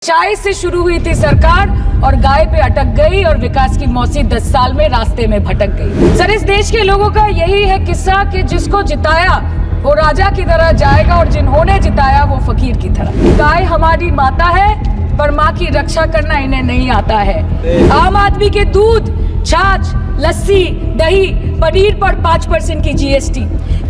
चाय से शुरू हुई थी सरकार और गाय पे अटक गई और विकास की मौसी 10 साल में रास्ते में भटक गई। सर, इस देश के लोगों का यही है किस्सा कि जिसको जिताया वो राजा की तरह जाएगा और जिन्होंने जिताया वो फकीर की तरह। गाय हमारी माता है पर माँ की रक्षा करना इन्हें नहीं आता है। आम आदमी के दूध, छाछ, लस्सी, दही, पनीर पर 5% की जीएसटी,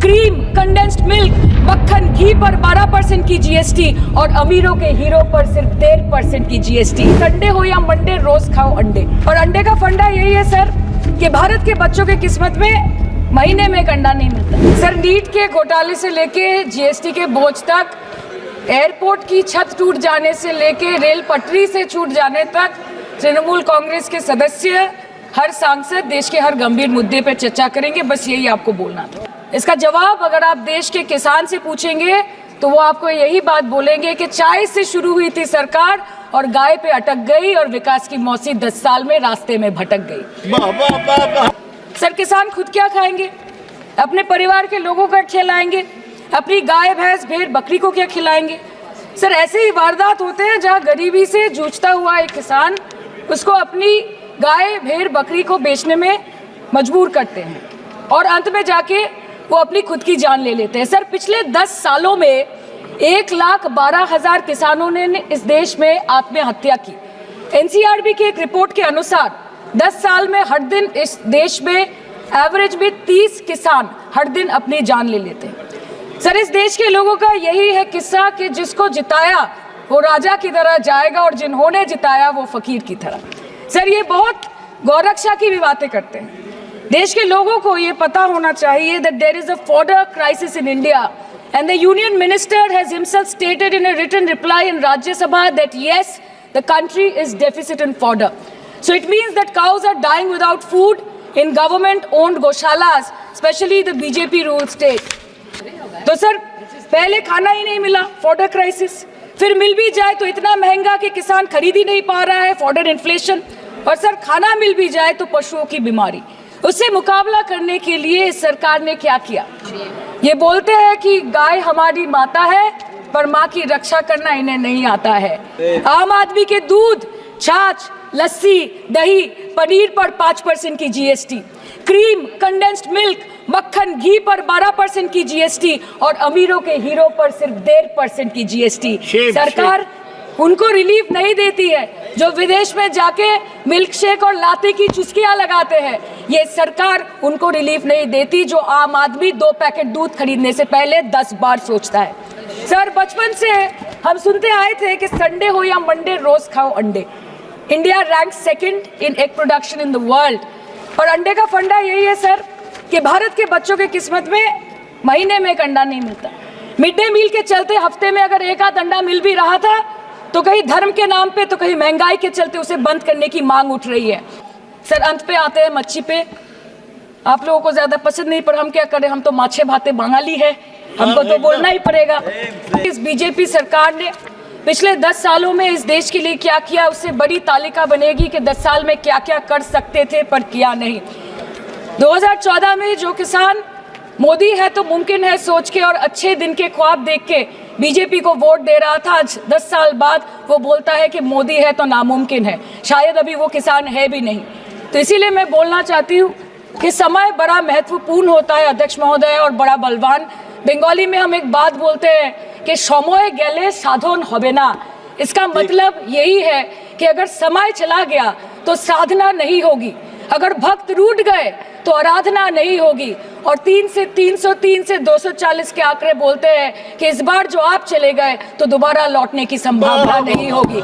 क्रीम, कंडेंस्ड मिल्क, मक्खन, घी पर 12% की जीएसटी और अमीरों के हीरो पर सिर्फ 1.5% की जीएसटी। संडे हो या मंडे, रोज खाओ अंडे। और अंडे का फंडा यही है सर कि भारत के बच्चों के किस्मत में महीने में एक अंडा नहीं मिलता। सर, नीट के घोटाले से लेके जीएसटी के बोझ तक, एयरपोर्ट की छत टूट जाने से लेके रेल पटरी से छूट जाने तक तृणमूल कांग्रेस के सदस्य, हर सांसद देश के हर गंभीर मुद्दे पर चर्चा करेंगे। बस यही आपको बोलना था। इसका जवाब अगर आप देश के किसान से पूछेंगे तो वो आपको यही बात बोलेंगे कि चाय से शुरू हुई थी सरकार और गाय पे अटक गई और विकास की मौसी 10 साल में रास्ते में भटक गई। सर, किसान खुद क्या खाएंगे? अपने परिवार के लोगों का खिलाएंगे? अपनी गाय, भैंस, भेड़, बकरी को क्या खिलाएंगे? सर, ऐसे ही वारदात होते हैं जहाँ गरीबी से जूझता हुआ एक किसान उसको अपनी गाय, भेड़, बकरी को बेचने में मजबूर करते हैं और अंत में जाके वो अपनी खुद की जान ले लेते हैं। सर, पिछले 10 सालों में 1,12,000 किसानों ने इस देश में आत्महत्या की। एनसीआरबी की एक रिपोर्ट के अनुसार 10 साल में हर दिन इस देश में एवरेज में 30 किसान हर दिन अपनी जान ले लेते हैं। सर, इस देश के लोगों का यही है किस्सा कि जिसको जिताया वो राजा की तरह जाएगा और जिन्होंने जिताया वो फकीर की तरह। सर, ये बहुत गौरक्षा की भी बातें करते हैं। देश के लोगों को ये पता होना चाहिए that there is a fodder crisis in India and the union minister has himself stated in a written reply in Rajya Sabha that yes, the country is deficit in fodder. So it means that cows are dying without food in government owned goshalas, especially the BJP ruled state. तो sir, पहले खाना ही नहीं मिला, fodder crisis, फिर मिल भी जाए तो इतना महंगा कि किसान खरीद ही नहीं पा रहा है, फॉडर इन्फ्लेशन, और सर खाना मिल भी जाए तो पशुओं की बीमारी। उससे मुकाबला करने के लिए इस सरकार ने क्या किया? ये बोलते हैं कि गाय हमारी माता है पर माँ की रक्षा करना इन्हें नहीं आता है। आम आदमी के दूध, छाछ, लस्सी, दही, पनीर पर 5% की जीएसटी, क्रीम, कंडेंस्ड मिल्क, मक्खन, घी पर 12% की जीएसटी और अमीरों के हीरो पर सिर्फ 1.5% की जीएसटी। सरकार उनको रिलीफ नहीं देती है जो विदेश में जाके मिल्क शेक और लाते की चुस्कियां लगाते हैं। ये सरकार उनको रिलीफ नहीं देती जो आम आदमी 2 पैकेट दूध खरीदने से पहले 10 बार सोचता है। सर, बचपन से हम सुनते आए थे कि संडे हो या मंडे, रोज खाओ अंडे। India rank 2nd in egg production in the world. और अंडे का फंडा यही है सर कि भारत के बच्चों के किस्मत में महीने में एक अंडा नहीं मिलता। मिड डे मील के चलते हफ्ते में अगर एक आध अंडा मिल भी रहा था तो कहीं धर्म के नाम पे तो कहीं महंगाई के चलते उसे बंद करने की मांग उठ रही है। सर, अंत पे आते हैं मच्छी पे। आप लोगों को ज्यादा पसंद नहीं पर हम क्या करें, हम तो माछे भाते बंगाली है, हमको तो बोलना ही पड़ेगा। इस बीजेपी सरकार ने पिछले 10 सालों में इस देश के लिए क्या किया, उससे बड़ी तालिका बनेगी कि 10 साल में क्या क्या कर सकते थे पर किया नहीं। 2014 में जो किसान मोदी है तो मुमकिन है सोच के और अच्छे दिन के ख्वाब देख के बीजेपी को वोट दे रहा था, आज 10 साल बाद वो बोलता है कि मोदी है तो नामुमकिन है। शायद अभी वो किसान है भी नहीं। तो इसीलिए मैं बोलना चाहती हूँ कि समय बड़ा महत्वपूर्ण होता है अध्यक्ष महोदय और बड़ा बलवान। बंगाली में हम एक बात बोलते हैं कि समय गेले साधन होबे ना। इसका मतलब यही है कि अगर समय चला गया तो साधना नहीं होगी, अगर भक्त रूठ गए तो आराधना नहीं होगी। और 3 से 303 से 240 के आंकड़े बोलते हैं कि इस बार जो आप चले गए तो दोबारा लौटने की संभावना नहीं होगी।